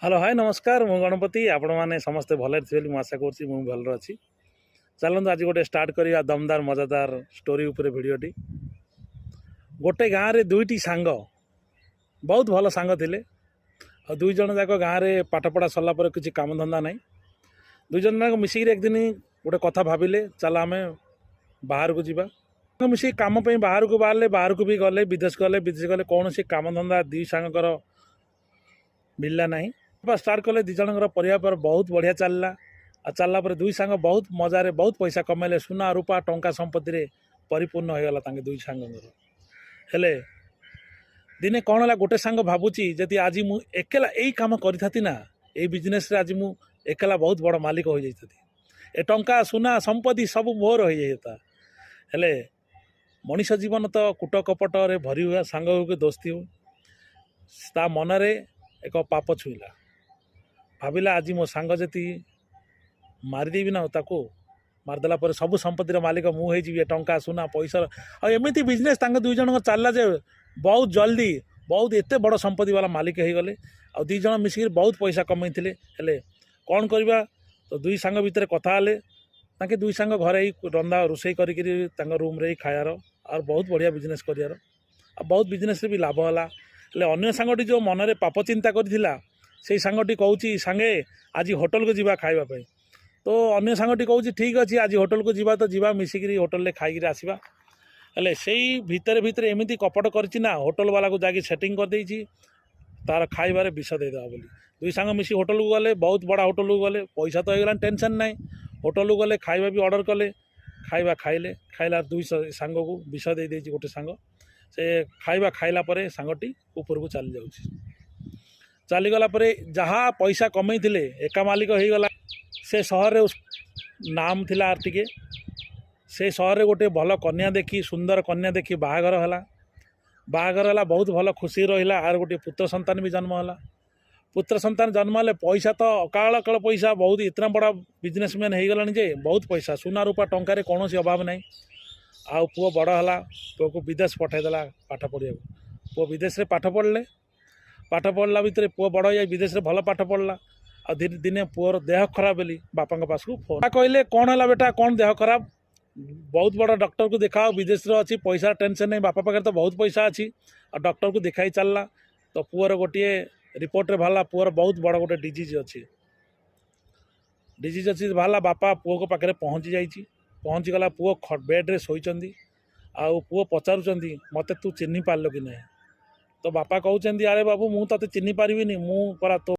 hello hi नमस्कार मु गणपति आपण मैंने समस्ते भले थी आशा करुँची भल अच्छी चलते आज गोटे स्टार्ट करिया दमदार मजादार स्टोरी उपरे भिडटी गोटे गाँव में दुईटी सांग बहुत भल सांग थिले और दुई जन जाक गाँव में पाठपढ़ा सरला किसी काम धंदा ना दुई जन जाक मिसिक एक दिन गोटे कथा भाविले चल आम बाहर को जीवा मिसिक काम बाहर को बाहर बाहर को भी गले विदेश गले कौन सी काम धंदा दुई सांगर मिलला ना स्टार्ट कले दी जन परिवार बहुत बढ़िया चलला आ चलला दुई सांग बहुत मजारे बहुत पैसा कमेले सुना रूपा टंका संपत्ति रे परिपूर्ण हो गला दुई सांग हेले दिने कौन है गोटे सांग भावुची जदि आज मु एकेला यही काम करी ना ये बिजनेस रे आज मु एकेला बहुत बड़ मालिक हो जाती ए टंका सुना संपत्ति सब मोर हो जाता हेले मनीष जीवन तो कूट कपट रे भरी हुआ सांग हो दोस्ती हो ता मनरे एक पाप छुईला भाविला आज मो सांग जति मारिदेवी ना ताको मारदेला पर सब संपत्तिर मालिक मुझे टंका सुना पैसा एमती बिजनेस दुई जन चलला जे बहुत जल्दी बहुत एत बड़ संपत्ति वाला मालिक हो गले आ दुई जन मिसिक बहुत पैसा कमई हेले कौन करवा तो दुई सांग भितर कथा हेले ताके दुई सांग घरे ही रंधा रोषे कर रूम रे खायार और बहुत बढ़िया बिजनेस करार बहुत बिजनेस भी लाभ है हेले अन्य सांगटी जो मनरे पाप चिंता करथिला से सांगटी कहूँ सांगे आज होटल को जीवा खाइबा तो अन्य सांगटी कहूँ ठीक अच्छे आज होटल को जीवा तो जीवा मिसिक होटल रे खाई आसवा हेले से भितर भितर एमती कपट करना होटल वाला को जाकि सेटिंग कर देछि तार खाइबार विष देदेवा बोली दुई सांग मिसी होटल को गले बहुत बड़ा होटल को गले पैसा तो होगा टेंशन ना होटल को गले खाइबा भी ऑर्डर कले खाइबा खाइले खाइला दुई सांग को विष दे देछि गोटे सांग से खाइबा खाइला परे सांगटी ऊपर को चली जाउछि चलीगला जहाँ पैसा कमई थिले एका मालिक हो गला से सहर रे नाम थिला आर्टिके से सहर रे गोटे भल कन्या देखी सुंदर कन्या देखी बाहागर है बहुत भल खुशी रहिला आर गोटे पुत्र संतान भी जन्म है पुत्र संतान जन्म हेले पैसा तो अकाल अकाल पैसा बहुत इतना बड़ा बिजनेसमैन हो गलानी जे बहुत पैसा सुना रूपा टंकार कौन अभाव ना आउ पुओ बड़ है पुओ को विदेश पठेदेला पाठ पढ़िया पुओ विदेश रे पाठ पढ़ला भितर पुओ बड़ हो विदेश रे भल पाठ पढ़ला आ दिने पुओर देह खराब बोली बापा पास को फोन कहले कौन है बेटा कौन देह खराब बहुत बड़ा डॉक्टर को देखाओ विदेश रे अच्छी पैसा टेंशन नहीं बापा पाखे तो बहुत पैसा अच्छी और डॉक्टर को देखाई चलला तो पुओर गोटे रिपोर्ट रे बाहला पुओर बहुत बड़ गोटे डिजीज अच्छी बाहला बापा पुओ को पाखे पहुँची गला पुओ बेड्रे शोचंदी आउ पुओ पचारुचंदी मते तू चिन्ह पार्ल कि ना तो बापा कहते अरे बाबू मु ते चिन्ह पारिनी मु परा तो